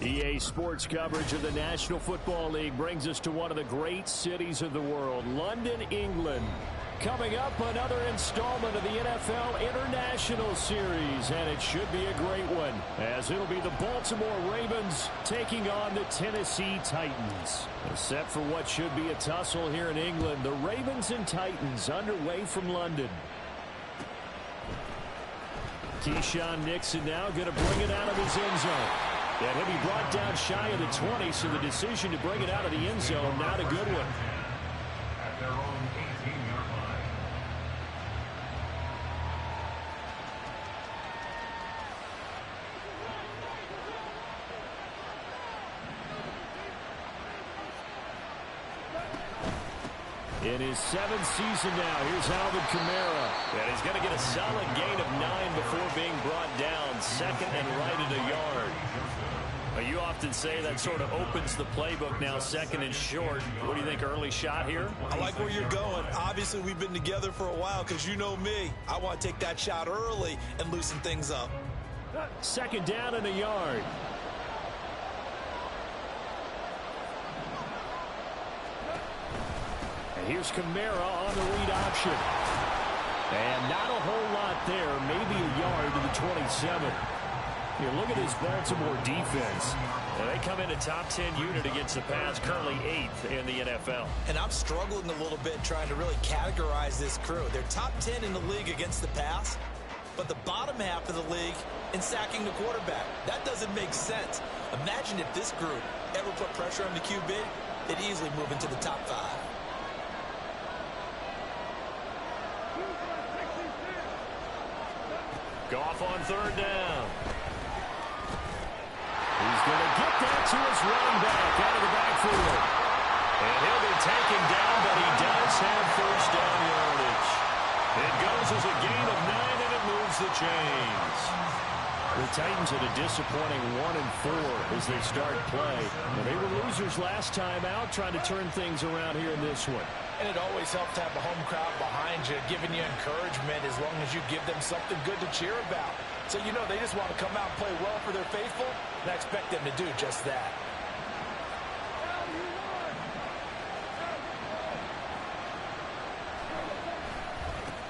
EA Sports coverage of the National Football League brings us to one of the great cities of the world, London, England. Coming up, another installment of the NFL International Series, and it should be a great one, as it'll be the Baltimore Ravens taking on the Tennessee Titans. Set for what should be a tussle here in England, the Ravens and Titans underway from London. Keyshawn Nixon now going to bring it out of his end zone. And he'll be brought down shy of the 20, so the decision to bring it out of the end zone, not a good one. At their own 18-yard line. In his 7th season now, here's Alvin Kamara. And he's going to get a solid gain of 9 before being brought down, second and right at a yard. You often say that sort of opens the playbook now, second and short. What do you think, early shot here? I like where you're going. Obviously, we've been together for a while because you know me. I want to take that shot early and loosen things up. Second down and a yard. And here's Kamara on the read option. And not a whole lot there, maybe a yard to the 27. Here, look at this Baltimore defense. Now, they come in a top 10 unit against the pass, currently 8th in the NFL. And I'm struggling a little bit trying to really categorize this crew. They're top 10 in the league against the pass, but the bottom half of the league in sacking the quarterback. That doesn't make sense. Imagine if this group ever put pressure on the QB, they'd easily move into the top 5. Goff on third down. He's going to get that to his running back out of the backfield. And he'll be taken down, but he does have first down yardage. It goes as a gain of 9, and it moves the chains. The Titans at a disappointing 1-4 as they start play. Well, they were losers last time out, trying to turn things around here in this one. And it always helps to have a home crowd behind you, giving you encouragement as long as you give them something good to cheer about. So, you know, they just want to come out and play well for their faithful, and I expect them to do just that.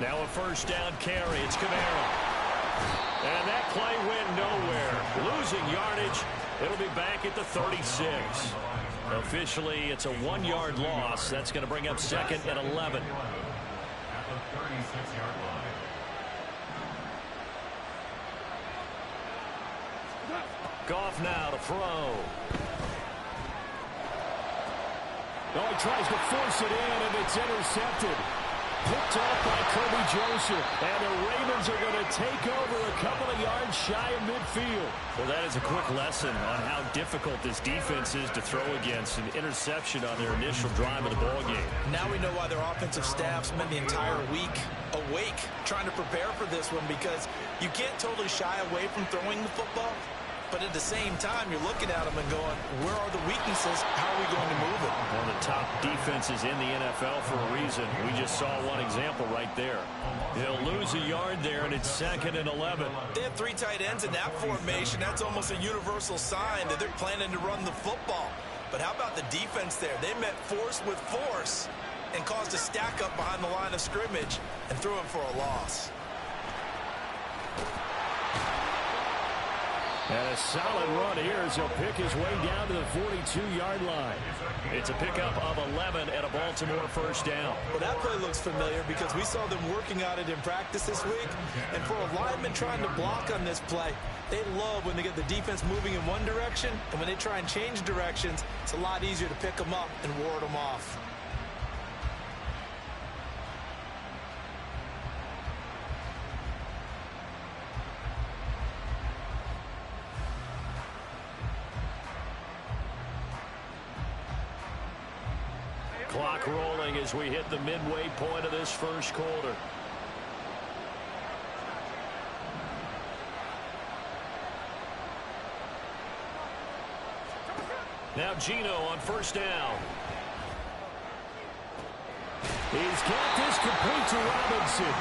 Now a first down carry. It's Kamara. And that play went nowhere. Losing yardage. It'll be back at the 36. Officially, it's a 1-yard loss. That's going to bring up second and 11. At the 36-yard line. Goff now to throw. Oh, he tries to force it in, and it's intercepted. Picked off by Kirby Joseph. And the Ravens are going to take over a couple of yards shy of midfield. Well, that is a quick lesson on how difficult this defense is to throw against. An interception on their initial drive of the ballgame. Now we know why their offensive staff spent the entire week awake trying to prepare for this one, because you can't totally shy away from throwing the football. But at the same time, you're looking at them and going, where are the weaknesses? How are we going to move it? One of the top defenses in the NFL for a reason. We just saw one example right there. They'll lose a yard there, and it's second and 11. They have 3 tight ends in that formation. That's almost a universal sign that they're planning to run the football. But how about the defense there? They met force with force and caused a stack up behind the line of scrimmage and threw him for a loss. And a solid run here as he'll pick his way down to the 42-yard line. It's a pickup of 11 and a Baltimore first down. Well, that play looks familiar because we saw them working on it in practice this week. And for a lineman trying to block on this play, they love when they get the defense moving in one direction. And when they try and change directions, it's a lot easier to pick them up and ward them off. Clock rolling as we hit the midway point of this first quarter. Now Geno on first down. He's got this complete to Robinson.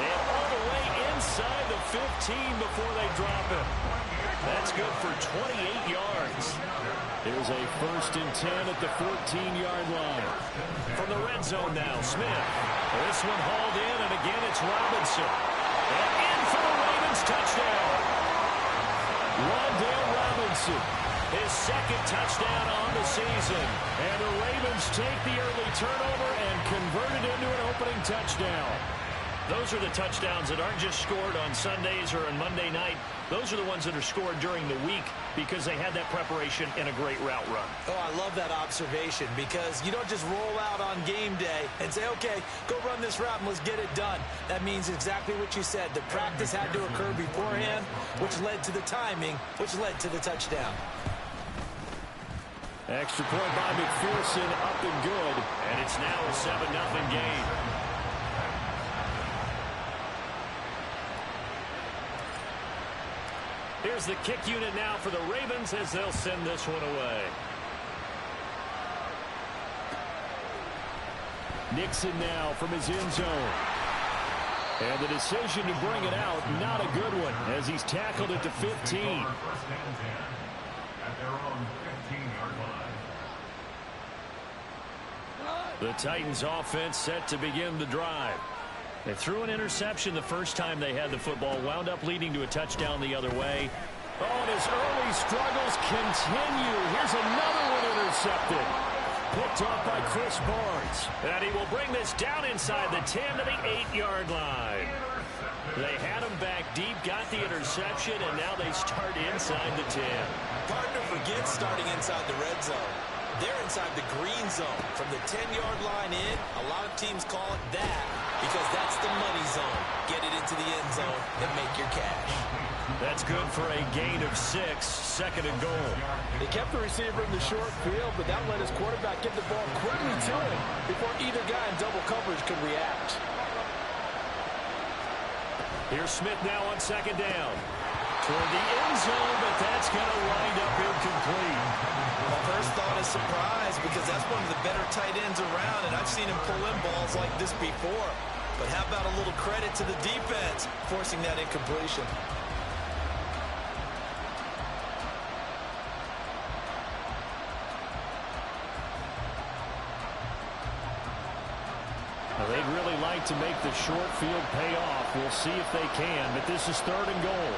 And all the way inside inside the 15 before they drop him. That's good for 28 yards. Here's a 1st and 10 at the 14-yard line. From the red zone now, Smith. This one hauled in, and again it's Robinson. And in for the Ravens touchdown. Wan'Dale Robinson, his 2nd touchdown on the season. And the Ravens take the early turnover and convert it into an opening touchdown. Those are the touchdowns that aren't just scored on Sundays or on Monday night. Those are the ones that are scored during the week because they had that preparation and a great route run. Oh, I love that observation because you don't just roll out on game day and say, okay, go run this route and let's get it done. That means exactly what you said. The practice had to occur beforehand, which led to the timing, which led to the touchdown. Extra point by McPherson, up and good, and it's now a 7-0 game. Here's the kick unit now for the Ravens as they'll send this one away. Nixon now from his end zone. And the decision to bring it out, not a good one, as he's tackled at the 15. First and 10 at their own 15-yard line. The Titans offense set to begin the drive. They threw an interception the first time they had the football, wound up leading to a touchdown the other way. Oh, and his early struggles continue. Here's another one intercepted. Picked off by Chris Barnes. And he will bring this down inside the 10 to the 8-yard line. They had him back deep, got the interception, and now they start inside the 10. Hard to forget starting inside the red zone. They're inside the green zone. From the 10-yard line in, a lot of teams call it that because that's the money zone. Get it into the end zone and make your cash. That's good for a gain of 6, 2nd and goal. They kept the receiver in the short field, but that let his quarterback get the ball quickly to him before either guy in double coverage could react. Here's Smith now on 2nd down. Toward the end zone, but that's going to wind up incomplete. My first thought is surprise because that's one of the better tight ends around, and I've seen him pull in balls like this before. But how about a little credit to the defense forcing that incompletion? Well, they'd really like to make the short field pay off. We'll see if they can, but this is 3rd and goal.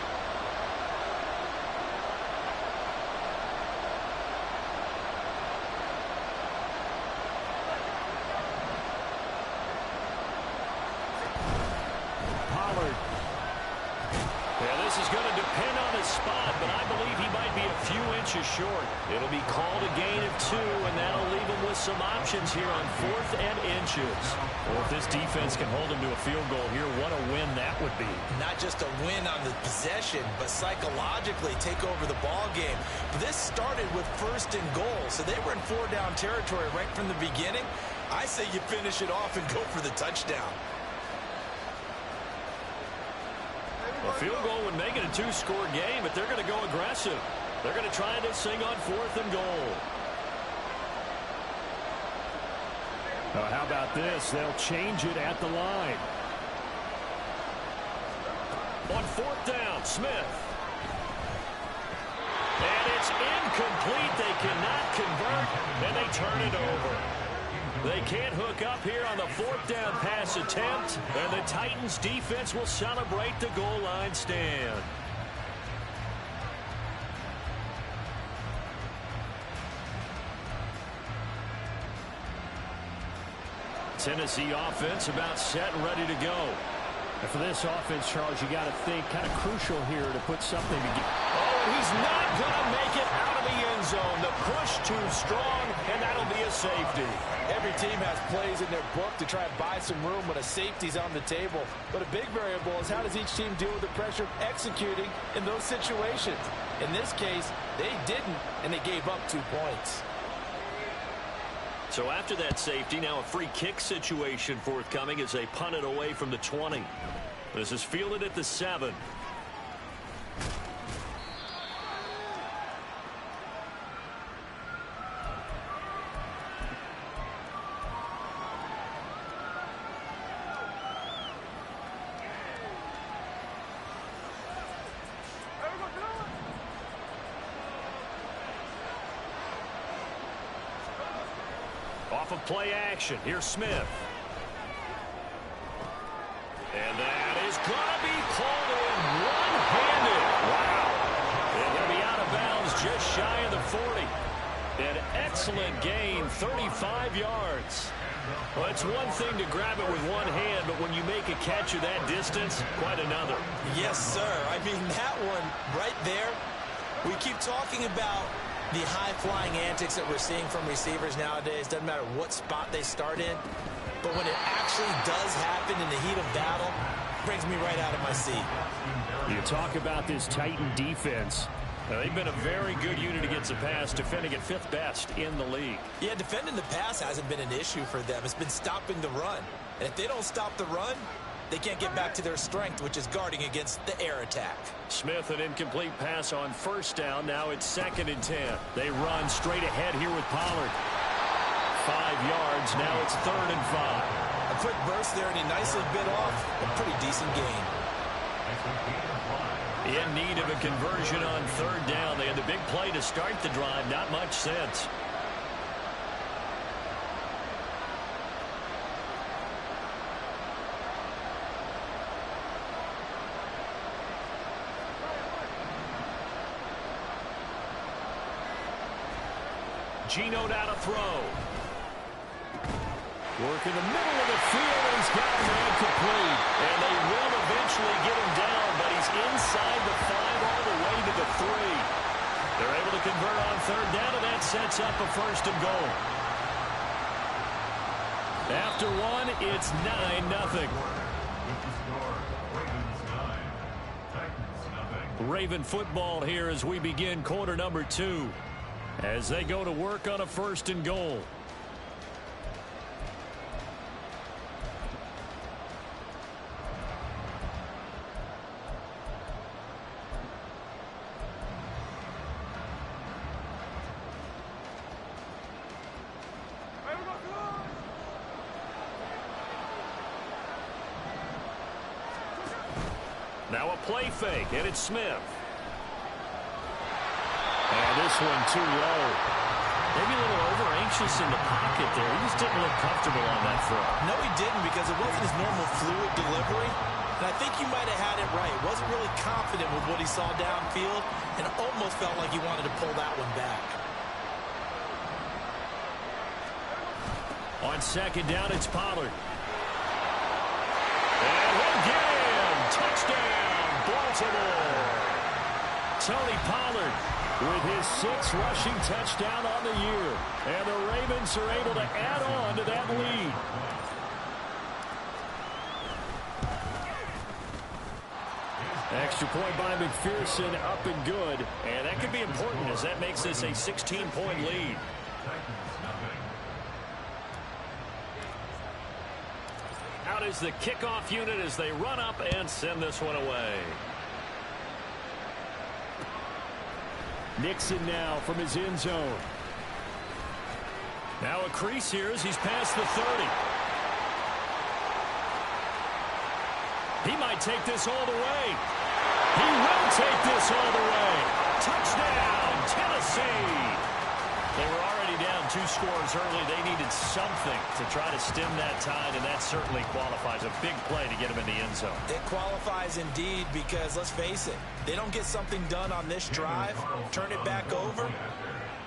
Short. It'll be called a gain of 2, and that'll leave him with some options here on 4th and inches. Well, if this defense can hold him to a field goal here, what a win that would be. Not just a win on the possession, but psychologically take over the ball game. But this started with 1st and goal, so they were in 4-down territory right from the beginning. I say you finish it off and go for the touchdown. A field goal would make it a 2-score game, but they're going to go aggressive. They're going to try this thing on 4th and goal. How about this? They'll change it at the line. On 4th down, Smith. And it's incomplete. They cannot convert, and they turn it over. They can't hook up here on the 4th down pass attempt, and the Titans defense will celebrate the goal line stand. Tennessee offense about set and ready to go. And for this offense, Charles, you got to think kind of crucial here to put something together. Oh, he's not going to make it out of the end zone. The push too strong, and that'll be a safety. Every team has plays in their book to try and buy some room when a safety's on the table. But a big variable is how does each team deal with the pressure of executing in those situations. In this case, they didn't, and they gave up 2 points. So after that safety, now a free kick situation forthcoming as they punt it away from the 20. This is fielded at the 7. Off of play action, here's Smith. And that is going to be called in one-handed. Wow. They're going to be out of bounds just shy of the 40. An excellent gain, 35 yards. Well, it's one thing to grab it with one hand, but when you make a catch of that distance, quite another. Yes, sir. I mean, that one right there, we keep talking about the high-flying antics that we're seeing from receivers nowadays. Doesn't matter what spot they start in. But when it actually does happen in the heat of battle, it brings me right out of my seat. You talk about this Titan defense. They've been a very good unit against the pass, defending at 5th best in the league. Yeah, defending the pass hasn't been an issue for them. It's been stopping the run. And if they don't stop the run, they can't get back to their strength, which is guarding against the air attack. Smith, an incomplete pass on first down. Now it's 2nd and 10. They run straight ahead here with Pollard. 5 yards. Now it's 3rd and 5. A quick burst there, and he nicely bit off a pretty decent gain. In need of a conversion on 3rd down. They had the big play to start the drive. Not much sense. Geno now to throw. Work in the middle of the field, and he's got a man complete. And they will eventually get him down, but he's inside the 5 all the way to the 3. They're able to convert on 3rd down, and that sets up a 1st and goal. After one, it's 9-0. Raven football here as we begin quarter number 2. As they go to work on a 1st and goal. Now a play fake, and it's Smith. And this one too low. Maybe a little over-anxious in the pocket there. He just didn't look comfortable on that throw. No, he didn't, because it wasn't his normal fluid delivery. And I think you might have had it right. Wasn't really confident with what he saw downfield, and almost felt like he wanted to pull that one back. On 2nd down, it's Pollard. And he'll get him. Touchdown, Baltimore. Tony Pollard with his 6th rushing touchdown on the year. And the Ravens are able to add on to that lead. Extra point by McPherson, up and good. And that could be important as that makes this a 16-point lead. Out is the kickoff unit as they run up and send this one away. Nixon now from his end zone. Now a crease here as he's past the 30. He might take this all the way. He will take this all the way. Touchdown, Tennessee. They were already down 2 scores early. They needed something to try to stem that tide, and that certainly qualifies. A big play to get him in the end zone. It qualifies indeed, because let's face it, they don't get something done on this drive, turn it back over,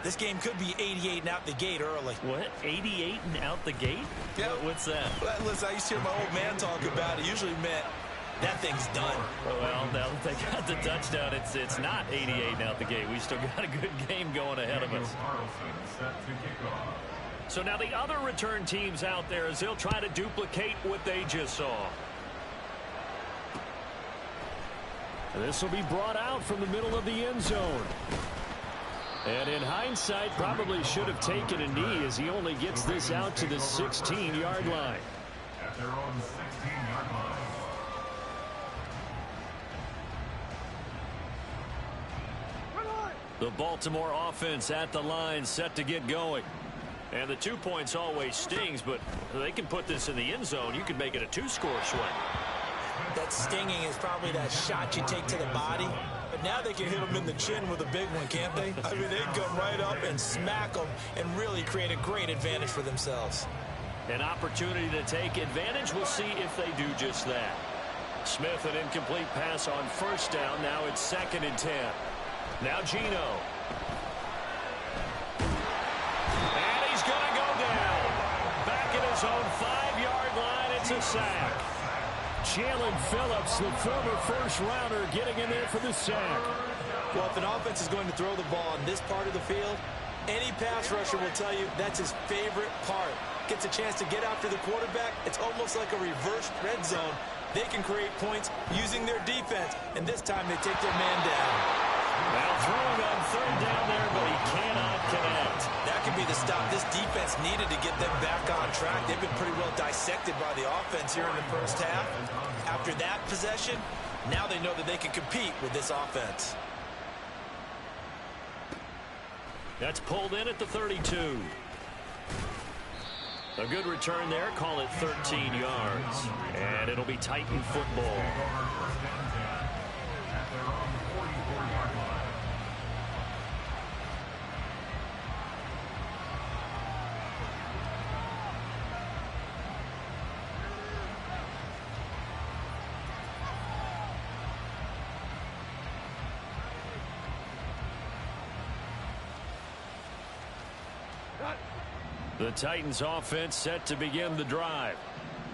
this game could be 88 and out the gate early. What? 88 and out the gate? Yeah. What's that? Listen, I used to hear my old man talk about it. Usually meant that thing's done. Well, now that they got the touchdown, it's not 88 and out the gate. We still got a good game going ahead of us. So now the other return teams out there as they'll try to duplicate what they just saw. This will be brought out from the middle of the end zone. And in hindsight, probably should have taken a knee as he only gets this out to the 16-yard line. At their own 16-yard line. The Baltimore offense at the line, set to get going. And the 2 points always stings, but they can put this in the end zone. You could make it a 2-score swing. That stinging is probably that shot you take to the body. But But now they can hit them in the chin with a big one, can't they? I mean, they can come right up and smack them and really create a great advantage for themselves. An opportunity to take advantage. We'll see if they do just that. Smith, an incomplete pass on first down. Now it's 2nd and 10. Now Geno. And he's going to go down. Back at his own 5-yard line. It's a sack. Jalen Phillips, the former first-rounder, getting in there for the sack. Well, if an offense is going to throw the ball in this part of the field, any pass rusher will tell you that's his favorite part. Gets a chance to get after the quarterback. It's almost like a reverse red zone. They can create points using their defense, and this time they take their man down. Now throwing on 3rd down there, but he cannot connect. That could be the stop this defense needed to get them back on track. They've been pretty well dissected by the offense here in the first half. After that possession, now they know that they can compete with this offense. That's pulled in at the 32. A good return there. Call it 13 yards. And it'll be Titan football. The Titans offense set to begin the drive.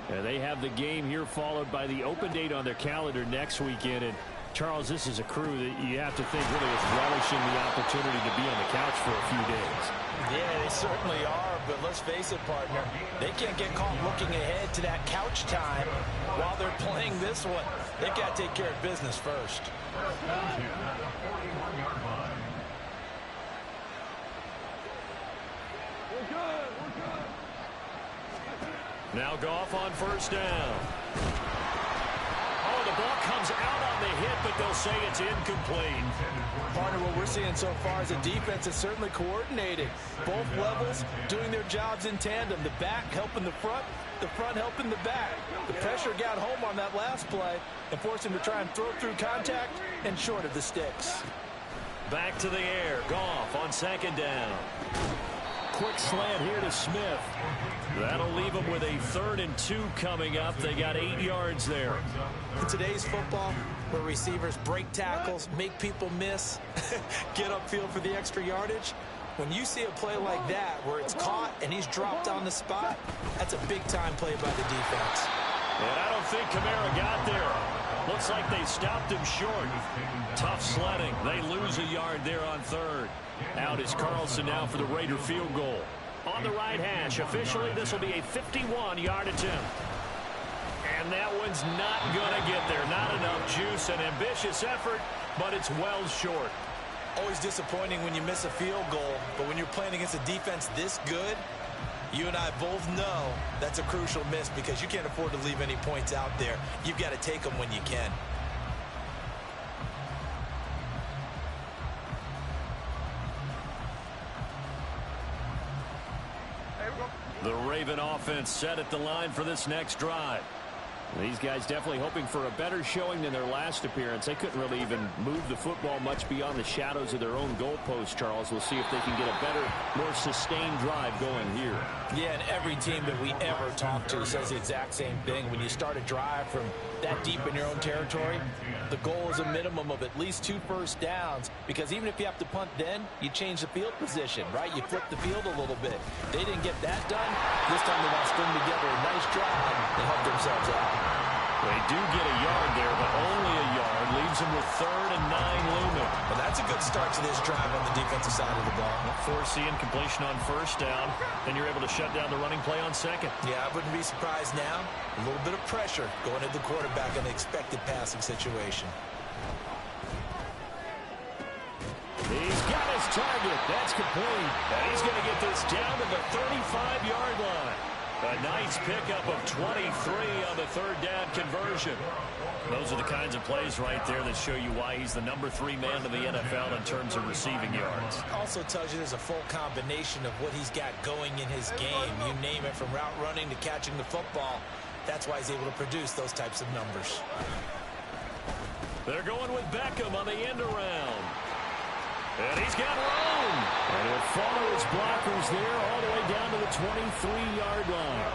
And they have the game here followed by the open date on their calendar next weekend. And Charles, this is a crew that you have to think really is relishing the opportunity to be on the couch for a few days. Yeah, they certainly are, but let's face it, partner. They can't get caught looking ahead to that couch time while they're playing this one. They've got to take care of business first. Now Goff on first down. Oh, the ball comes out on the hit, but they'll say it's incomplete. Partner, what we're seeing so far is a defense that's certainly coordinated. Both levels doing their jobs in tandem. The back helping the front helping the back. The pressure got home on that last play and forced him to try and throw through contact and short of the sticks. Back to the air. Goff on 2nd down. Quick slant here to Smith. That'll leave them with a 3rd and 2 coming up. They got 8 yards there. In today's football, where receivers break tackles, make people miss, get upfield for the extra yardage, when you see a play like that where it's caught and he's dropped on the spot, that's a big-time play by the defense. And I don't think Kamara got there. Looks like they stopped him short. Tough sledding. They lose a yard there on 3rd. Out is Carlson now for the Raider field goal. On the right hash, officially this will be a 51-yard attempt. And that one's not going to get there. Not enough juice. An ambitious effort, but it's well short. Always disappointing when you miss a field goal, but when you're playing against a defense this good, you and I both know that's a crucial miss because you can't afford to leave any points out there. You've got to take them when you can. The Raven offense set at the line for this next drive. These guys definitely hoping for a better showing than their last appearance. They couldn't really even move the football much beyond the shadows of their own goalpost, Charles. We'll see if they can get a better, more sustained drive going here. Yeah, and every team that we ever talk to says the exact same thing. When you start a drive from that deep in your own territory, the goal is a minimum of at least 2 first downs, because even if you have to punt then, you change the field position, right? You flip the field a little bit. They didn't get that done. This time they want to string together a nice drive and help themselves out. They do get a yard there, but only a yard. Leaves them with 3rd and 9 looming. Well, that's a good start to this drive on the defensive side of the ball. Force the incompletion on first down. Then you're able to shut down the running play on 2nd. Yeah, I wouldn't be surprised now. A little bit of pressure going at the quarterback in the expected passing situation. He's got his target. That's complete. And he's going to get this down to the 35-yard line. A nice pickup of 23 on the 3rd down conversion. Those are the kinds of plays right there that show you why he's the number 3 man in the NFL in terms of receiving yards. Also tells you there's a full combination of what he's got going in his game. You name it, from route running to catching the football. That's why he's able to produce those types of numbers. They're going with Beckham on the end around. And he's got room. And he'll follow his blockers there all the way down to the 23-yard line.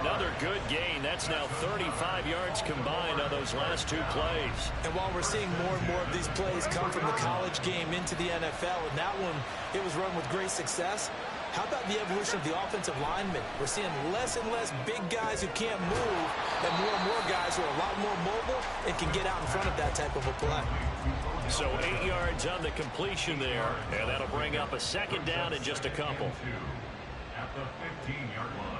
Another good gain. That's now 35 yards combined on those last two plays. And while we're seeing more and more of these plays come from the college game into the NFL, and that one, it was run with great success, how about the evolution of the offensive linemen? We're seeing less and less big guys who can't move and more guys who are a lot more mobile and can get out in front of that type of a play. So 8 yards on the completion there, and that'll bring up a second down in just a couple. At the 15-yard line.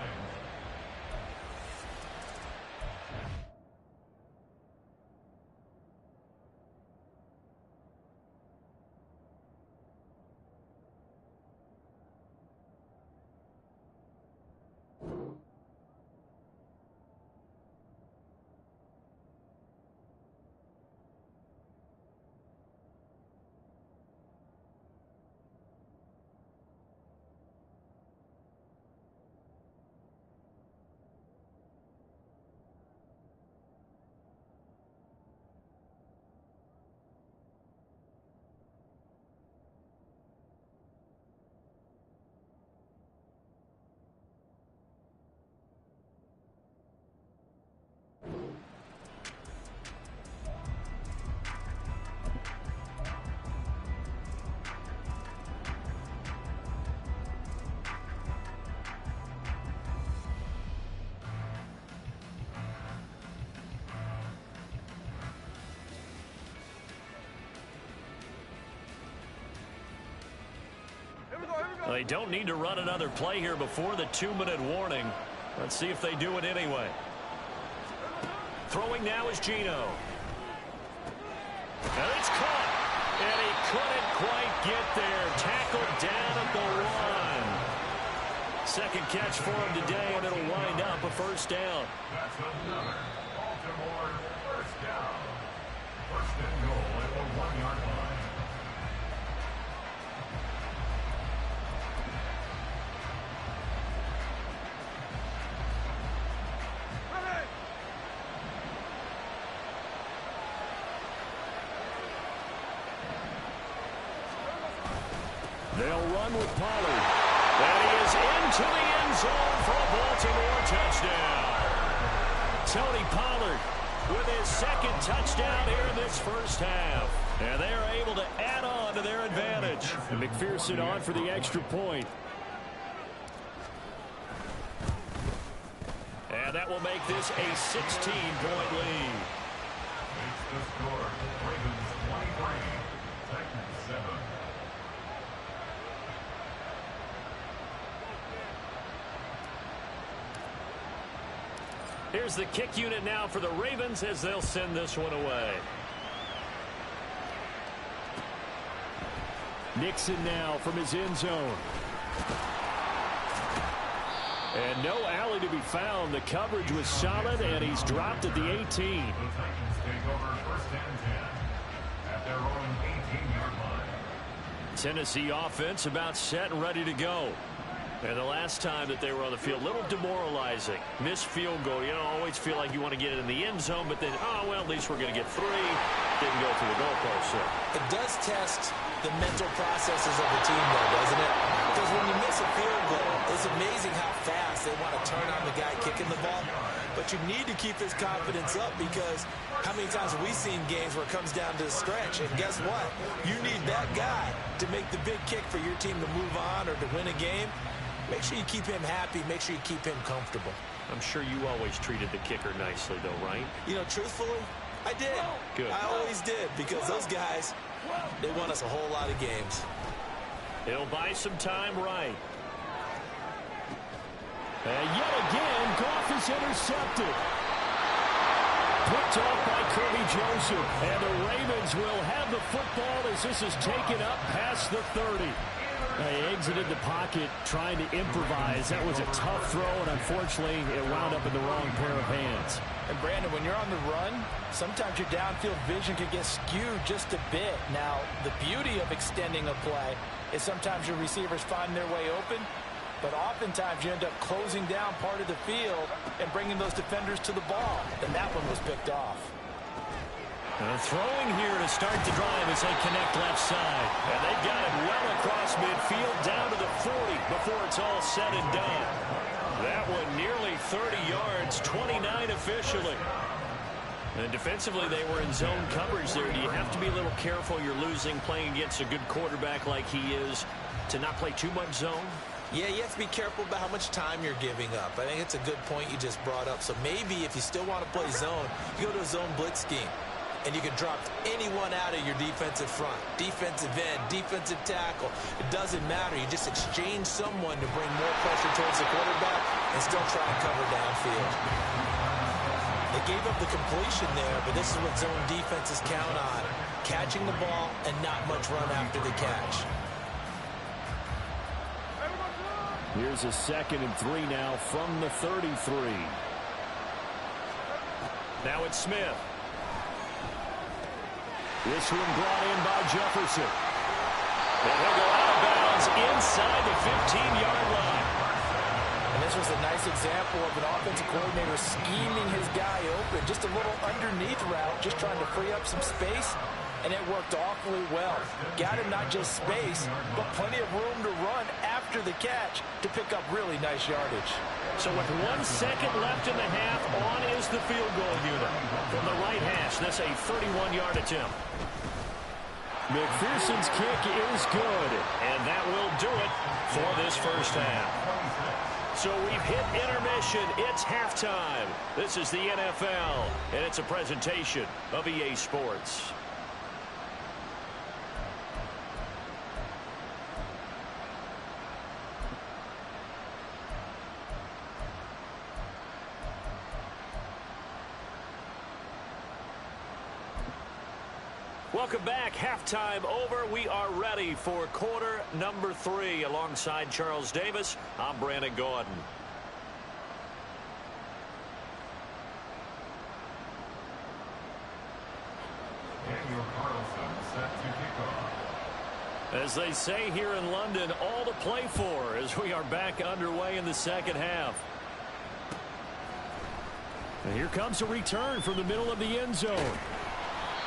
They don't need to run another play here before the 2-minute warning. Let's see if they do it anyway. Throwing now is Geno. And it's caught. And he couldn't quite get there. Tackled down at the 1. Second catch for him today, and it'll wind up a first down. That's another Baltimore first down. First and goal at the 1-yard line. They'll run with Pollard. And he is into the end zone for a Baltimore touchdown. Tony Pollard with his second touchdown here in this first half. And they are able to add on to their advantage. And McPherson on for the extra point. And that will make this a 16-point lead. Makes the score. Ravens 23, Titans 7. Here's the kick unit now for the Ravens as they'll send this one away. Nixon now from his end zone. And no alley to be found. The coverage was solid, and he's dropped at the 18. The Titans take over first and 10 at their own 18-yard line. Tennessee offense about set and ready to go. And the last time that they were on the field, a little demoralizing. Missed field goal. You don't always feel like you want to get it in the end zone, but then, oh, well, at least we're going to get 3. Didn't go through the goalpost. So It does test the mental processes of the team, though, doesn't it? Because when you miss a field goal, it's amazing how fast they want to turn on the guy kicking the ball. But you need to keep his confidence up, because how many times have we seen games where it comes down to the stretch? And guess what? You need that guy to make the big kick for your team to move on or to win a game. Make sure you keep him happy. Make sure you keep him comfortable. I'm sure you always treated the kicker nicely, though, right? You know, truthfully, I did. Good. I always did, because those guys, they won us a whole lot of games. He'll buy some time right. And yet again, Goff is intercepted. Picked off by Kirby Joseph. And the Ravens will have the football as this is taken up past the 30. They exited the pocket trying to improvise. That was a tough throw, and unfortunately, it wound up in the wrong pair of hands. And Brandon, when you're on the run, sometimes your downfield vision can get skewed just a bit. Now, the beauty of extending a play is sometimes your receivers find their way open, but oftentimes you end up closing down part of the field and bringing those defenders to the ball. And that one was picked off. Throwing here to start the drive as they connect left side. And they've got it well across midfield down to the 40 before it's all said and done. That one nearly 30 yards, 29 officially. And defensively, they were in zone coverage there. Do you have to be a little careful? You're losing playing against a good quarterback like he is to not play too much zone? Yeah, you have to be careful about how much time you're giving up. I think it's a good point you just brought up. So maybe if you still want to play zone, you go to a zone blitz scheme. And you can drop anyone out of your defensive front. Defensive end, defensive tackle. It doesn't matter. You just exchange someone to bring more pressure towards the quarterback and still try and cover downfield. They gave up the completion there, but this is what zone defenses count on. Catching the ball and not much run after the catch. Here's a 2nd and 3 now from the 33. Now it's Smith. This one brought in by Jefferson. And he'll go out of bounds inside the 15-yard line. And this was a nice example of an offensive coordinator scheming his guy open. Just a little underneath route, just trying to free up some space. And it worked awfully well. Got him not just space, but plenty of room to run after the catch to pick up really nice yardage. So with 1 second left in the half, on is the field goal unit. From the right hash, that's a 31-yard attempt. McPherson's kick is good, and that will do it for this first half. So we've hit intermission. It's halftime. This is the NFL, and it's a presentation of EA Sports. Welcome back. Halftime over. We are ready for quarter number 3. Alongside Charles Davis, I'm Brandon Gaudin. Daniel Carlson set to kick off. As they say here in London, all to play for as we are back underway in the second half. And here comes a return from the middle of the end zone.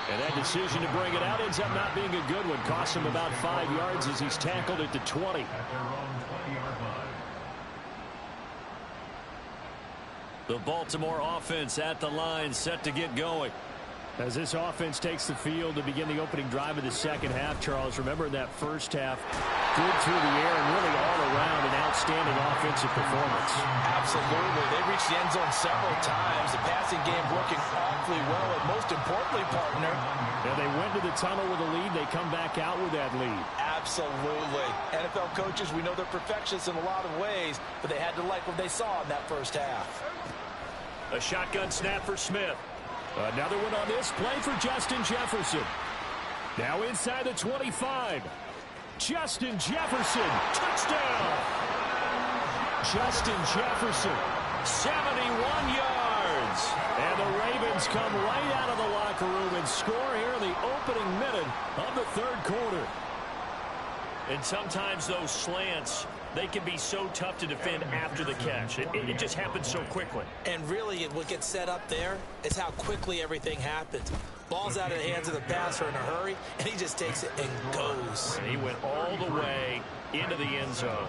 And that decision to bring it out ends up not being a good one. Costs him about 5 yards as he's tackled at the 20. At their own 20-yard line. The Baltimore offense at the line, set to get going. As this offense takes the field to begin the opening drive of the second half, Charles, remember in that first half, good through the air and really all around an outstanding offensive performance. Absolutely. They reached the end zone several times. The passing game working awfully well, and most importantly, partner, and they went to the tunnel with a lead. They come back out with that lead. Absolutely. NFL coaches, we know they're perfectionists in a lot of ways, but they had to like what they saw in that first half. A shotgun snap for Smith. Another one on this play for Justin Jefferson. Now inside the 25. Justin Jefferson, touchdown! Justin Jefferson, 71 yards. And the Ravens come right out of the locker room and score here in the opening minute of the third quarter. And sometimes those slants, they can be so tough to defend after the catch. It just happens so quickly. And really, what gets set up there is how quickly everything happens. Ball's out of the hands of the passer in a hurry, and he just takes it and goes. And he went all the way into the end zone.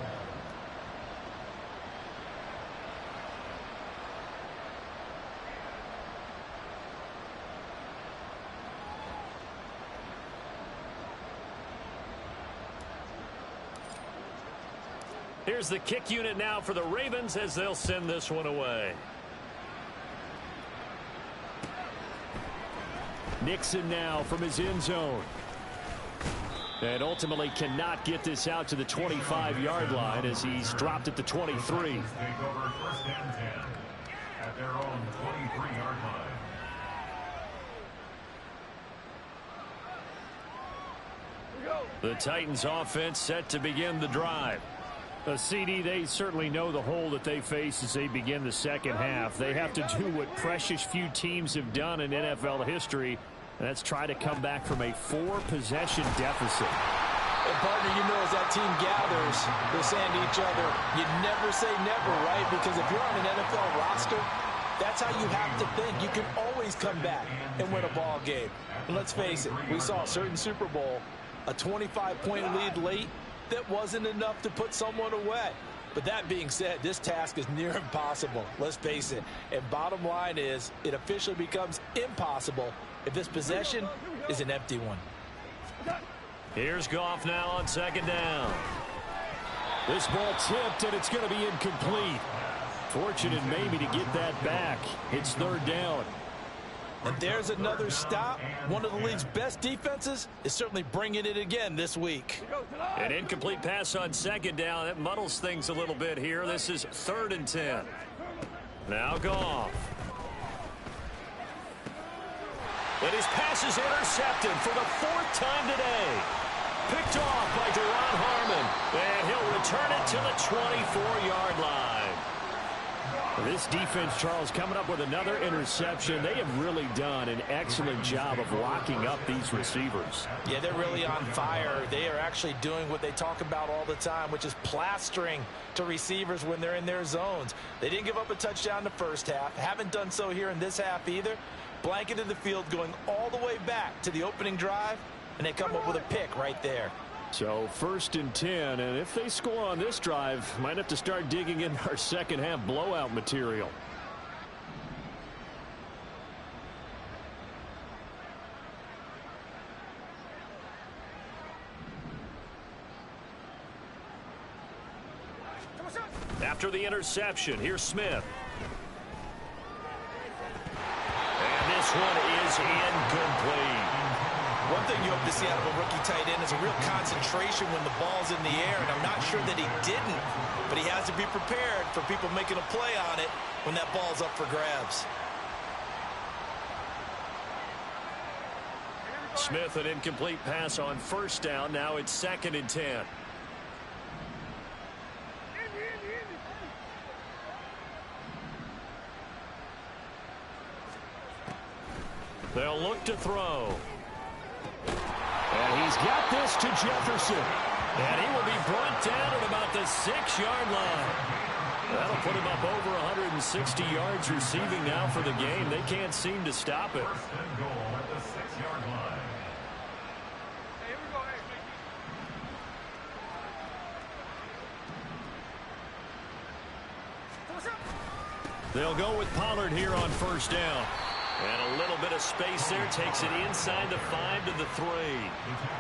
Here's the kick unit now for the Ravens as they'll send this one away. Nixon now from his end zone. And ultimately cannot get this out to the 25-yard line as he's dropped at the 23. Take over 1st and 10 at their own 23-yard line. The Titans offense set to begin the drive. CD, they certainly know the hole that they face as they begin the second half. They have to do what precious few teams have done in NFL history, and that's try to come back from a 4-possession deficit. And partner, you know, as that team gathers, they're saying to each other, you never say never, right? Because if you're on an NFL roster, that's how you have to think. You can always always come back and win a ball game. And let's face it, we saw a certain Super Bowl, a 25-point lead late that wasn't enough to put someone away. But that being said, this task is near impossible. Let's face it. And bottom line is, it officially becomes impossible if this possession is an empty one. Here's Goff now on second down. This ball tipped, and it's going to be incomplete. Fortunate maybe to get that back. It's third down. And there's another stop. One of the league's best defenses is certainly bringing it again this week. An incomplete pass on second down. That muddles things a little bit here. This is 3rd and 10. Now Goff. And his pass is intercepted for the 4th time today. Picked off by Duron Harmon. And he'll return it to the 24-yard line. This defense, Charles, coming up with another interception. They have really done an excellent job of locking up these receivers. Yeah, they're really on fire. They are actually doing what they talk about all the time, which is plastering to receivers when they're in their zones. They didn't give up a touchdown in the first half. Haven't done so here in this half either. Blanketed the field going all the way back to the opening drive, and they come up with a pick right there. So 1st and 10, and if they score on this drive, might have to start digging in our second half blowout material. After the interception, here's Smith. And this one is incomplete. One thing you hope to see out of a rookie tight end is a real concentration when the ball's in the air, and I'm not sure that he didn't, but he has to be prepared for people making a play on it when that ball's up for grabs. Smith, an incomplete pass on 1st down. Now it's 2nd and 10. They'll look to throw. And he's got this to Jefferson. And he will be brought down at about the 6-yard line. That'll put him up over 160 yards receiving now for the game. They can't seem to stop it. 1st and goal at the 6-yard line. They'll go with Pollard here on 1st down. And a little bit of space there. Takes it inside the 5 to the 3.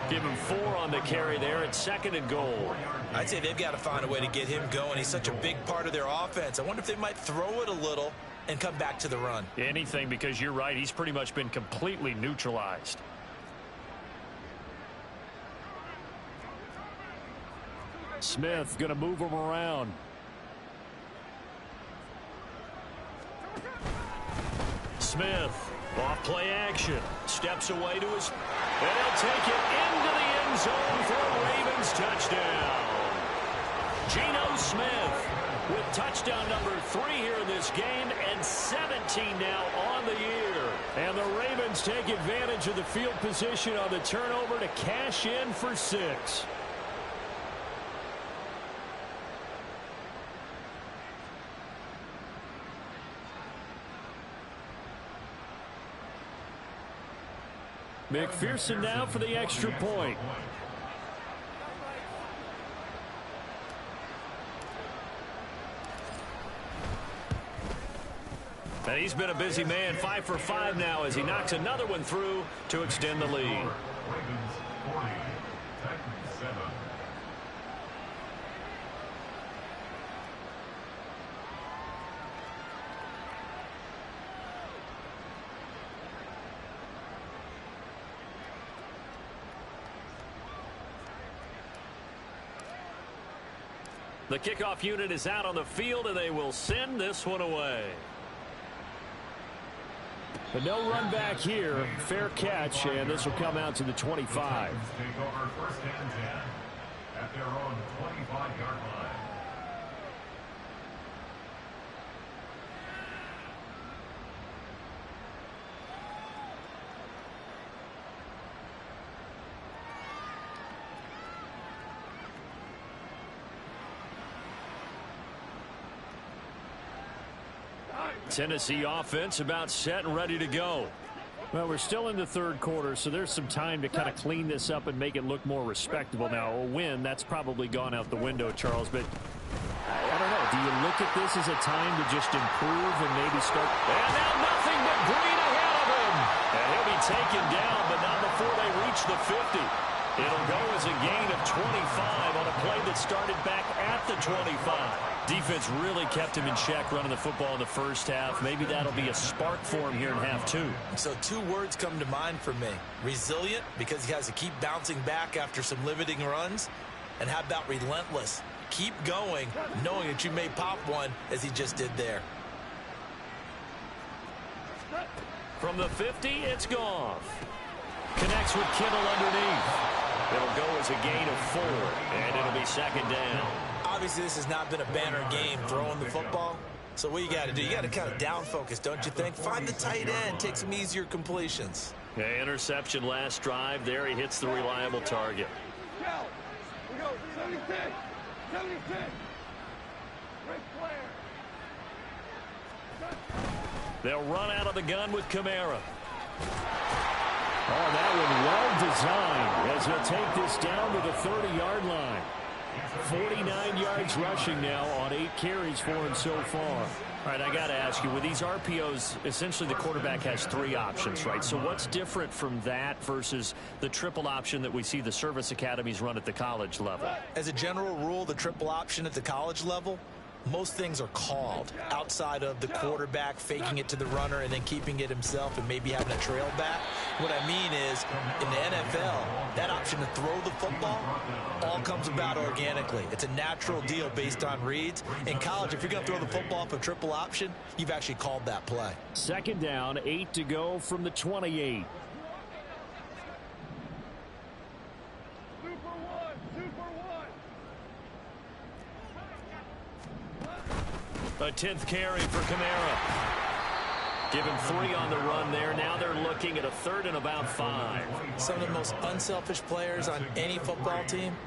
Give him 4 on the carry there at 2nd and goal. I'd say they've got to find a way to get him going. He's such a big part of their offense. I wonder if they might throw it a little and come back to the run. Anything, because you're right. He's pretty much been completely neutralized. Smith going to move him around. Smith, off play action, steps away to his, and he'll take it into the end zone for a Ravens touchdown. Geno Smith with touchdown number 3 here in this game, and 17 now on the year. And the Ravens take advantage of the field position on the turnover to cash in for 6. McPherson now for the extra point. And he's been a busy man, 5 for 5 now as he knocks another one through to extend the lead. Ravens 40, Titans 7. The kickoff unit is out on the field, and they will send this one away. But no run back here. Fair catch, and this will come out to the 25. Take over 1st and 10 at their own 25-yard line. Tennessee offense about set and ready to go. Well, we're still in the third quarter, so there's some time to kind of clean this up and make it look more respectable. Now, a win, that's probably gone out the window, Charles, but I don't know. Do you look at this as a time to just improve and maybe start? And now nothing but green ahead of him. And he'll be taken down, but not before they reach the 50. It'll go as a gain of 25 on a play that started back at the 25. Defense really kept him in check running the football in the first half. Maybe that'll be a spark for him here in half two. So two words come to mind for me. Resilient, because he has to keep bouncing back after some limiting runs. And how about relentless? Keep going, knowing that you may pop one as he just did there. From the 50, it's Goff. Connects with Kittle underneath. It'll go as a gain of 4, and it'll be second down. Obviously, this has not been a banner game throwing the football. So what you got to do, you got to kind of down focus, don't you think? Find the tight end, take some easier completions. Yeah, interception last drive. There he hits the reliable target. We go 76. 76. Ric Flair. They'll run out of the gun with Kamara. Oh, that one well designed as he'll take this down to the 30-yard line. 49 yards rushing now on 8 carries for him so far. All right, I got to ask you, with these RPOs, essentially the quarterback has 3 options, right? So what's different from that versus the triple option that we see the service academies run at the college level? As a general rule, the triple option at the college level, most things are called outside of the quarterback faking it to the runner and then keeping it himself and maybe having a trail back. What I mean is, in the NFL, that option to throw the football all comes about organically. It's a natural deal based on reads. In college, if you're going to throw the football off a triple option, you've actually called that play. Second down, 8 to go from the 28. A 10th carry for Kamara. Give him 3 on the run there. Now they're looking at a 3rd and about 5. Some of the most unselfish players on any football team,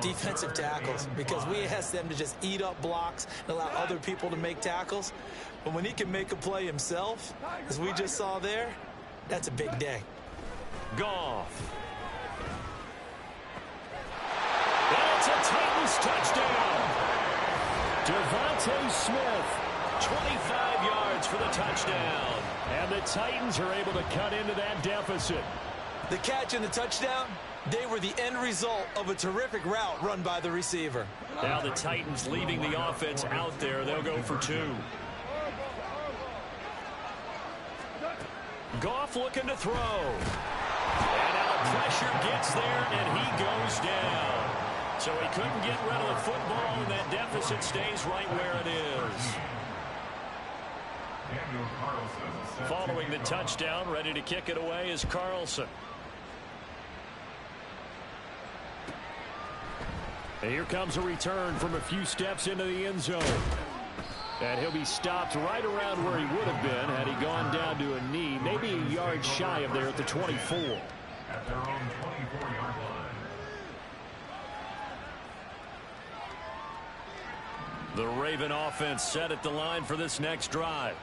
defensive tackles, because we ask them to just eat up blocks and allow other people to make tackles. But when he can make a play himself, as we just saw there, that's a big day. Goff. And it's a Titans touchdown. Devontae Smith, 25 yards for the touchdown. And the Titans are able to cut into that deficit. The catch and the touchdown, they were the end result of a terrific route run by the receiver. Now the Titans leaving the offense out there. They'll go for 2. Goff looking to throw. And now the pressure gets there, and he goes down. So he couldn't get rid of the football, and that deficit stays right where it is. Following the touchdown, ready to kick it away is Carlson. And here comes a return from a few steps into the end zone. And he'll be stopped right around where he would have been had he gone down to a knee, maybe a yard shy of there at the 24. At their own 24-yard line. The Raven offense set at the line for this next drive.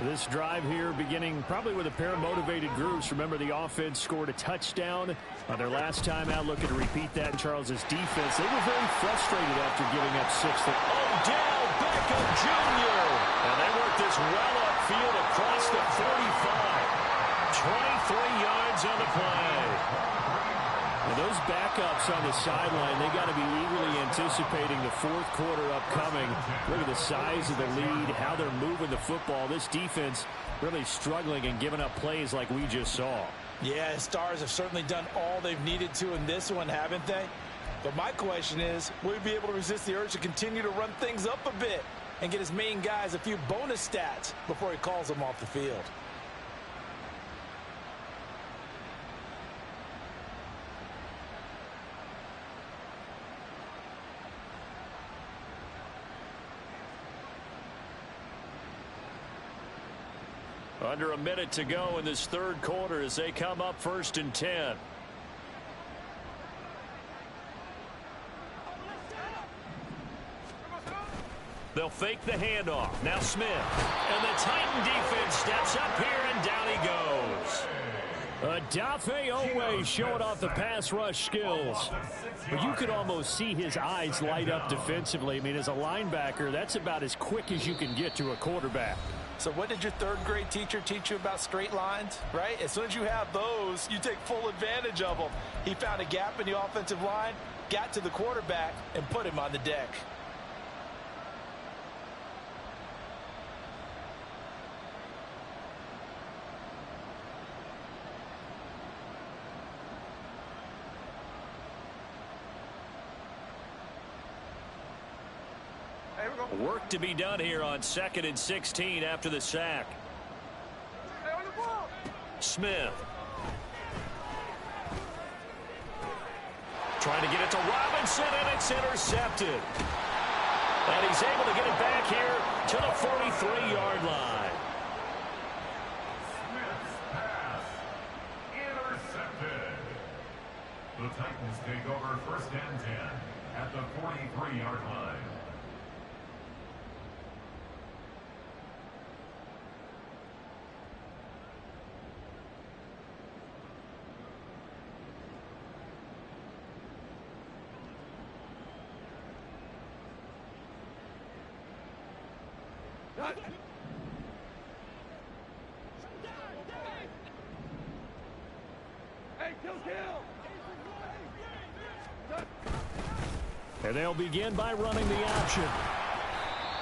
This drive here beginning probably with a pair of motivated groups. Remember, the offense scored a touchdown on their last time out. Looking to repeat that in Charles's defense. They were very frustrated after giving up 6. Odell Beckham Jr. And they work this well upfield across the 45. 23 yards on the play. And those backups on the sideline, they got to be eagerly anticipating the 4th quarter upcoming. Look at the size of the lead, how they're moving the football. This defense really struggling and giving up plays like we just saw. Yeah, Stars have certainly done all they've needed to in this one, haven't they? But my question is, will he be able to resist the urge to continue to run things up a bit and get his main guys a few bonus stats before he calls them off the field? Under a minute to go in this 3rd quarter as they come up 1st and 10. They'll fake the handoff. Now Smith. And the Titan defense steps up here, and down he goes. Odafe Oweh showing off the pass rush skills. But you could almost see his eyes light up defensively. I mean, as a linebacker, that's about as quick as you can get to a quarterback. So what did your third-grade teacher teach you about straight lines, right? As soon as you have those, you take full advantage of them. He found a gap in the offensive line, got to the quarterback, and put him on the deck. Work to be done here on 2nd and 16 after the sack. Smith. Trying to get it to Robinson, and it's intercepted. And he's able to get it back here to the 43-yard line. Smith's pass intercepted. The Titans take over 1st and 10 at the 43-yard line. And they'll begin by running the option.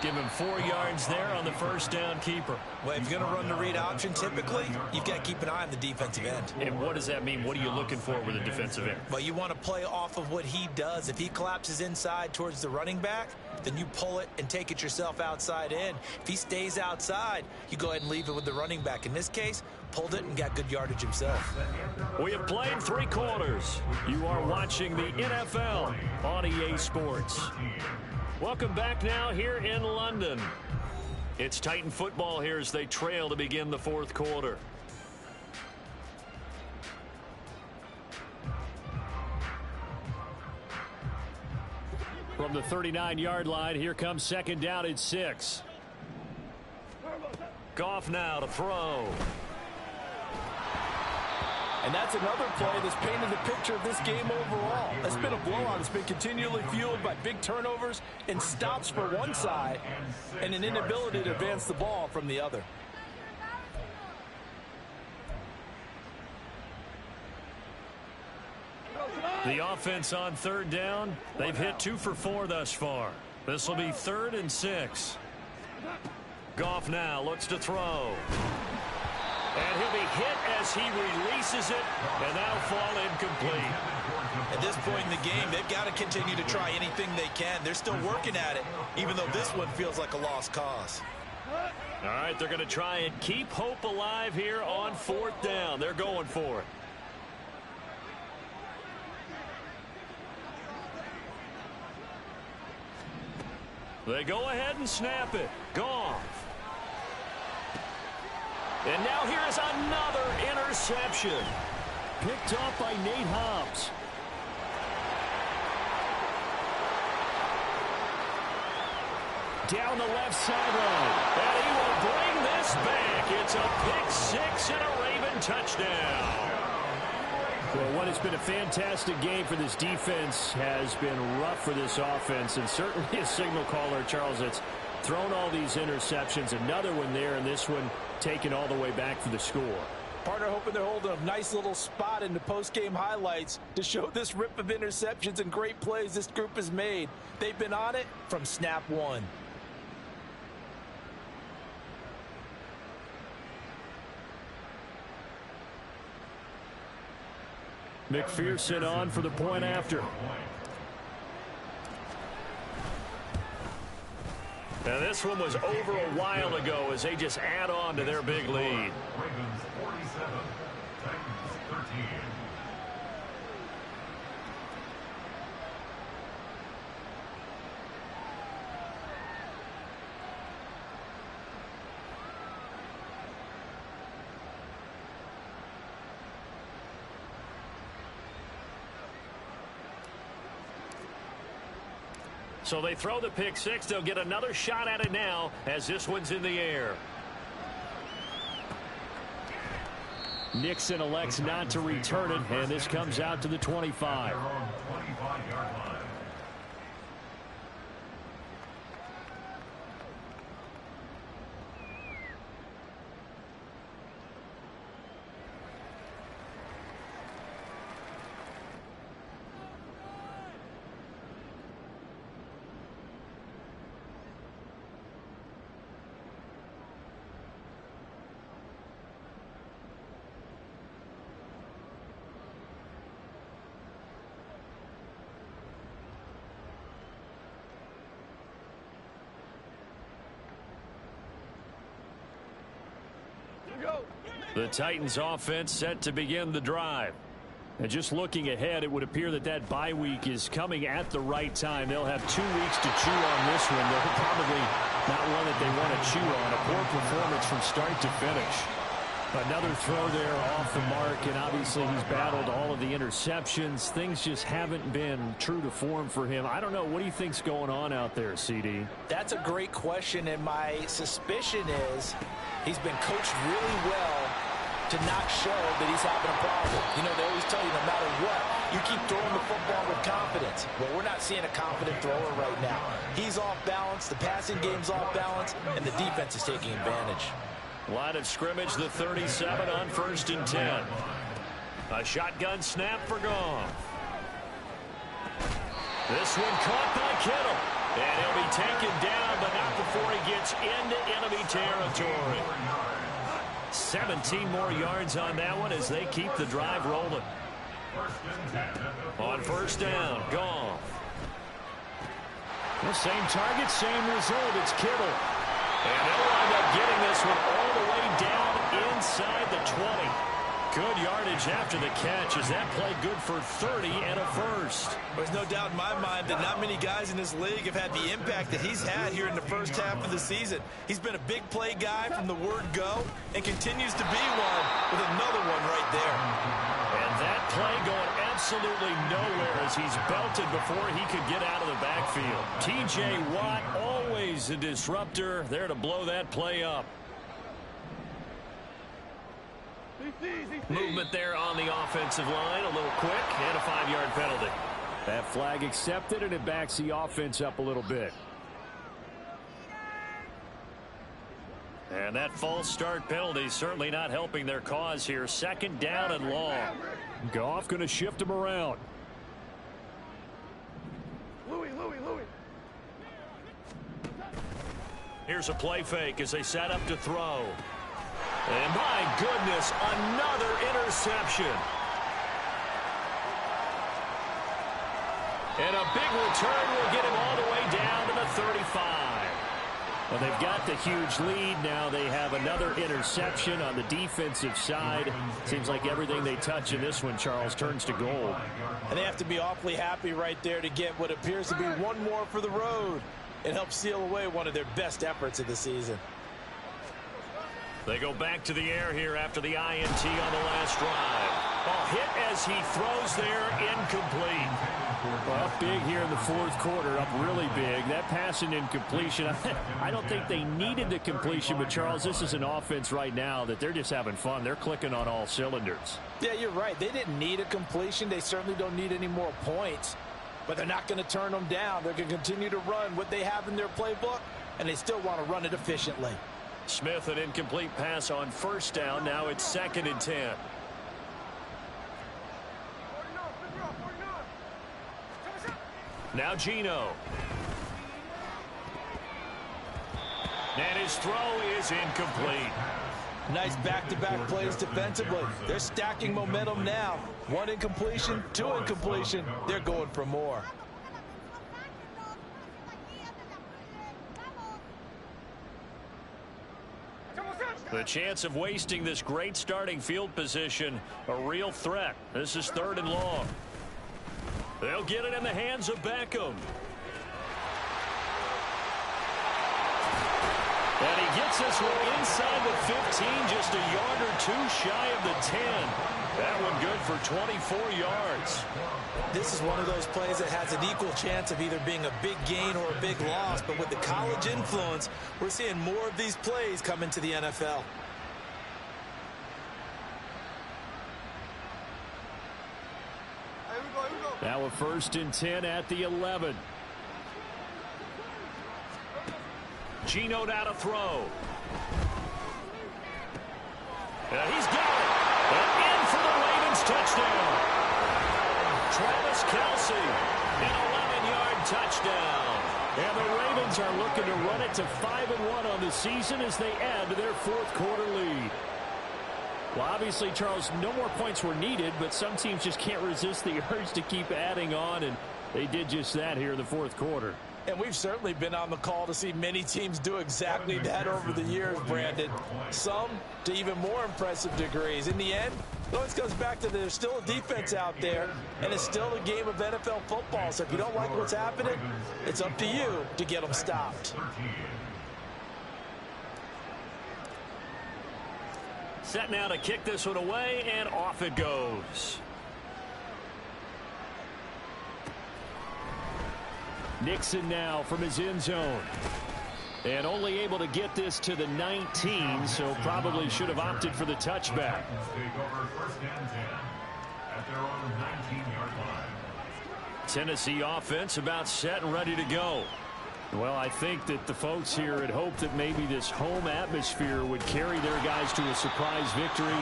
Give him 4 yards there on the 1st down keeper. Well, if you're going to run the read option, typically, you've got to keep an eye on the defensive end. And what does that mean? What are you looking for with a defensive end? Well, you want to play off of what he does. If he collapses inside towards the running back, then you pull it and take it yourself outside in. If he stays outside, you go ahead and leave it with the running back. In this case, pulled it and got good yardage himself. We have played 3 quarters. You are watching the NFL on EA Sports. Welcome back now here in London. It's Titan football here as they trail to begin the 4th quarter. From the 39-yard line, here comes 2nd down and 6. Goff now to throw. And that's another play that's painted the picture of this game overall. It's been a blowout. It's been continually fueled by big turnovers and stops for one side and an inability to advance the ball from the other. The offense on 3rd down. They've hit 2 for 4 thus far. This will be 3rd and 6. Goff now looks to throw. And he'll be hit as he releases it, and that'll fall incomplete. At this point in the game, they've got to continue to try anything they can. They're still working at it, even though this one feels like a lost cause. All right, they're going to try and keep hope alive here on 4th down. They're going for it. They go ahead and snap it. Goff. And now here is another interception. Picked off by Nate Hobbs. Down the left sideline. And he will bring this back. It's a pick 6 and a Raven touchdown. Well, what has been a fantastic game for this defense has been rough for this offense, and certainly a signal caller, Charles, that's thrown all these interceptions. Another one there, and this one taken all the way back for the score. Partner hoping they're holding a nice little spot in the post-game highlights to show this rip of interceptions and great plays this group has made. They've been on it from snap 1. McPherson on for the point after. Now this one was over a while ago as they just add on to their big lead. Ravens 47, Titans 13. So they throw the pick six. They'll get another shot at it now as this one's in the air. Nixon elects not to return it, and this comes out to the 25. The Titans offense set to begin the drive. And just looking ahead, it would appear that that bye week is coming at the right time. They'll have 2 weeks to chew on this one. They're probably not one that they want to chew on. A poor performance from start to finish. Another throw there off the mark, and obviously he's battled all of the interceptions. Things just haven't been true to form for him. I don't know. What do you think's going on out there, CD? That's a great question, and my suspicion is he's been coached really well to not show that he's having a problem. You know, they always tell you no matter what, you keep throwing the football with confidence. Well, we're not seeing a confident thrower right now. He's off balance, the passing game's off balance, and the defense is taking advantage. Line of scrimmage, the 37 on 1st and 10. A shotgun snap for Goff. This one caught by Kittle. And he'll be taken down, but not before he gets into enemy territory. 17 more yards on that one as they keep the drive rolling. On 1st down, Goff. The same target, same result. It's Kittle. And they'll wind up getting this one all the way down inside the 20. Good yardage after the catch. Is that play good for 30 and a first? There's no doubt in my mind that not many guys in this league have had the impact that he's had here in the first half of the season. He's been a big play guy from the word go and continues to be one with another one right there. And that play going absolutely nowhere as he's belted before he could get out of the backfield. T.J. Watt, always a disruptor, there to blow that play up. Movement there on the offensive line, a little quick, and a 5-yard penalty. That flag accepted, and it backs the offense up a little bit. And that false start penalty certainly not helping their cause here. 2nd down and long. Goff going to shift him around. Louis. Here's a play fake as they set up to throw. And my goodness, another interception. And a big return will get him all the way down to the 35. Well, they've got the huge lead. Now they have another interception on the defensive side. Seems like everything they touch in this one, Charles, turns to gold. And they have to be awfully happy right there to get what appears to be one more for the road. It helps seal away one of their best efforts of the season. They go back to the air here after the INT on the last drive. Ball hit as he throws there, incomplete. Well, up big here in the 4th quarter, up really big. That pass and incompletion, I don't think they needed the completion, but Charles, this is an offense right now that they're just having fun. They're clicking on all cylinders. Yeah, you're right. They didn't need a completion. They certainly don't need any more points, but they're not going to turn them down. They're going to continue to run what they have in their playbook, and they still want to run it efficiently. Smith, an incomplete pass on 1st down. Now it's 2nd and 10. Now Geno. And his throw is incomplete. Nice back-to-back plays defensively. They're stacking momentum now. 1 incompletion, 2 incompletion. They're going for more. The chance of wasting this great starting field position, a real threat. This is 3rd and long. They'll get it in the hands of Beckham. And he gets this one inside the 15, just a yard or two shy of the 10. That one good for 24 yards. This is one of those plays that has an equal chance of either being a big gain or a big loss. But with the college influence, we're seeing more of these plays come into the NFL. Now a 1st and 10 at the 11. Geno now to throw. And he's got it. And in for the Ravens touchdown. Travis Kelce, an 11-yard touchdown. And the Ravens are looking to run it to 5-1 on the season as they add to their 4th quarter lead. Well, obviously, Charles, no more points were needed, but some teams just can't resist the urge to keep adding on, and they did just that here in the 4th quarter. And we've certainly been on the call to see many teams do exactly that over the years, Brandon. Some to even more impressive degrees. In the end, it always comes back to there's still a defense out there, and it's still a game of NFL football. So if you don't like what's happening, it's up to you to get them stopped. Set now to kick this one away, and off it goes. Nixon now from his end zone. And only able to get this to the 19, so probably should have opted for the touchback. Tennessee offense about set and ready to go. Well, I think that the folks here had hoped that maybe this home atmosphere would carry their guys to a surprise victory,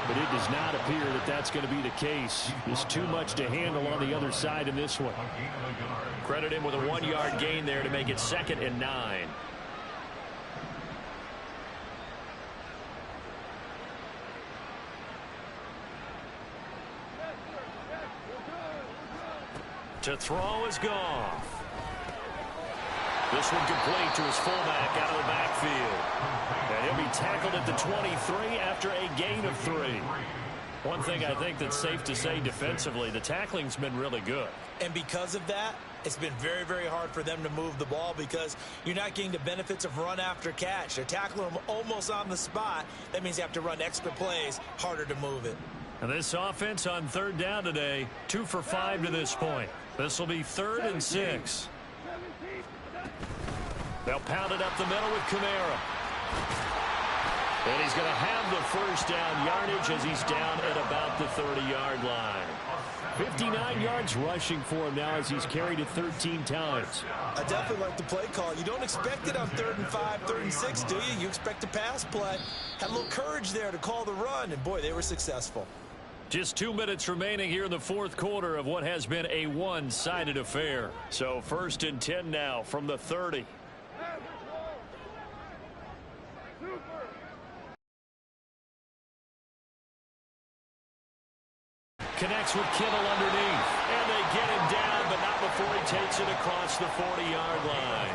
but it does not appear that that's going to be the case. There's too much to handle on the other side in this one. Credit him with a 1-yard gain there to make it 2nd and 9. To throw is Goff. This one complete to his fullback out of the backfield. And he'll be tackled at the 23 after a gain of 3. One thing I think that's safe to say defensively, the tackling's been really good. And because of that, it's been very, very hard for them to move the ball because you're not getting the benefits of run after catch. They're tackling them almost on the spot. That means you have to run extra plays, harder to move it. And this offense on 3rd down today, 2 for 5 to this point. This will be 3rd and 6. They'll pound it up the middle with Kamara. And he's going to have the 1st down yardage as he's down at about the 30-yard line. 59 yards rushing for him now as he's carried it 13 times. I definitely like the play call. You don't expect it on 3rd and 5, 3rd and 6, do you? You expect a pass play. Had a little courage there to call the run, and boy, they were successful. Just 2 minutes remaining here in the 4th quarter of what has been a one-sided affair. So 1st and 10 now from the 30. Connects with Kittle underneath. And they get him down, but not before he takes it across the 40-yard line.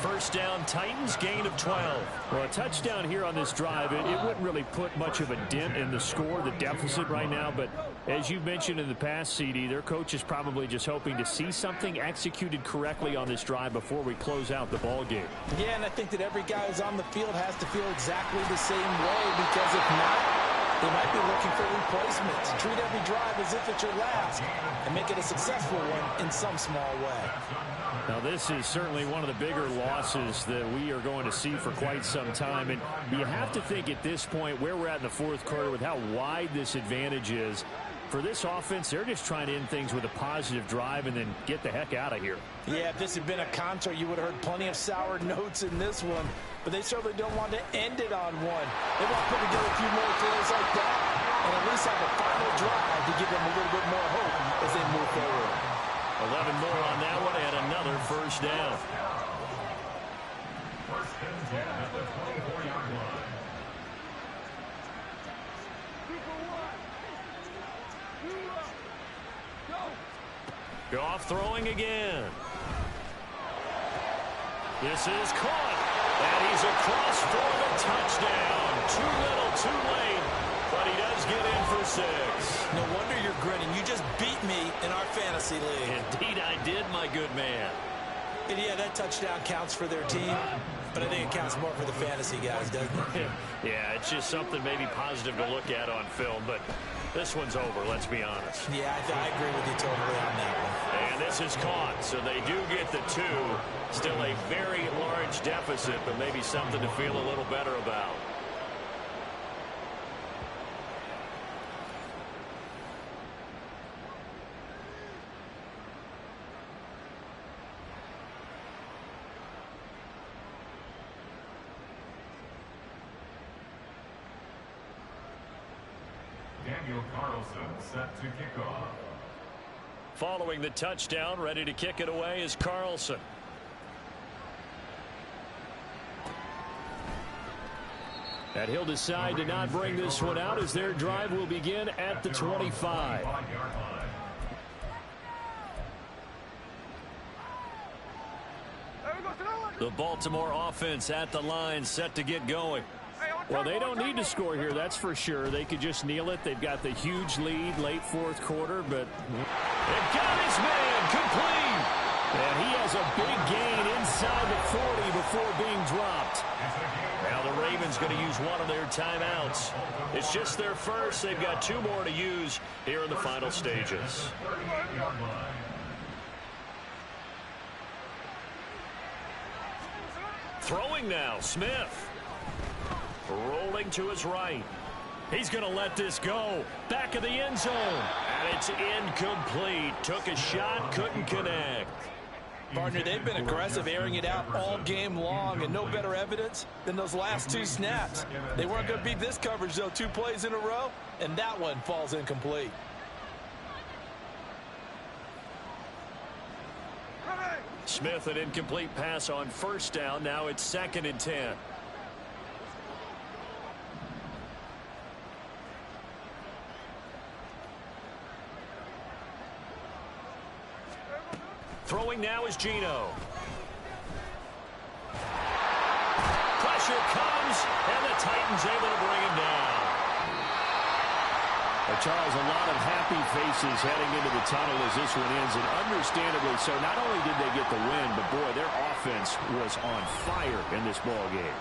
1st down, Titans, gain of 12. Well, a touchdown here on this drive, it wouldn't really put much of a dent in the score, the deficit right now. But as you mentioned in the past, CD, their coach is probably just hoping to see something executed correctly on this drive before we close out the ball game. Yeah, and I think that every guy who's on the field has to feel exactly the same way, because if not, they might be looking for replacements. Treat every drive as if it's your last and make it a successful one in some small way. Now, this is certainly one of the bigger losses that we are going to see for quite some time. And you have to think at this point where we're at in the 4th quarter with how wide this advantage is. For this offense, they're just trying to end things with a positive drive and then get the heck out of here. Yeah, if this had been a concert, you would have heard plenty of sour notes in this one. But they certainly don't want to end it on one. They want to put together a few more throws like that and at least have a final drive to give them a little bit more hope as they move forward. 11 more on that one and another 1st down. 1st and 10 at the 24-yard line. Goff throwing again. This is caught. And he's across for the touchdown. Too little, too late. But he does get in for 6. No wonder you're grinning. You just beat me in our fantasy league. Indeed I did, my good man. And yeah, that touchdown counts for their team. but I think it counts more for the fantasy guys, doesn't it? Yeah, it's just something maybe positive to look at on film, but this one's over, let's be honest. Yeah, I agree with you totally on that one. And this is caught, so they do get the 2. Still a very large deficit, but maybe something to feel a little better about. Daniel Carlson set to kick off. Following the touchdown, ready to kick it away is Carlson. And he'll decide to not bring this one out as their drive will begin at the 25. The Baltimore offense at the line, set to get going. Well, they don't need to score here, that's for sure. They could just kneel it. They've got the huge lead late fourth quarter, but they've got his man complete. And he has a big gain inside the 40 before being dropped. Now the Ravens going to use one of their timeouts. It's just their first. They've got 2 more to use here in the final stages. Throwing now, Smith. Rolling to his right. He's going to let this go. Back of the end zone. And it's incomplete. Took a shot, couldn't connect. Partner, they've been aggressive, airing it out all game long, and no better evidence than those last 2 snaps. They weren't going to beat this coverage, though, 2 plays in a row, and that one falls incomplete. Smith, an incomplete pass on first down. Now it's 2nd and 10. Throwing now is Geno. Pressure comes, and the Titans able to bring him down. Well, Charles, a lot of happy faces heading into the tunnel as this one ends, and understandably so. Not only did they get the win, but boy, their offense was on fire in this ball game.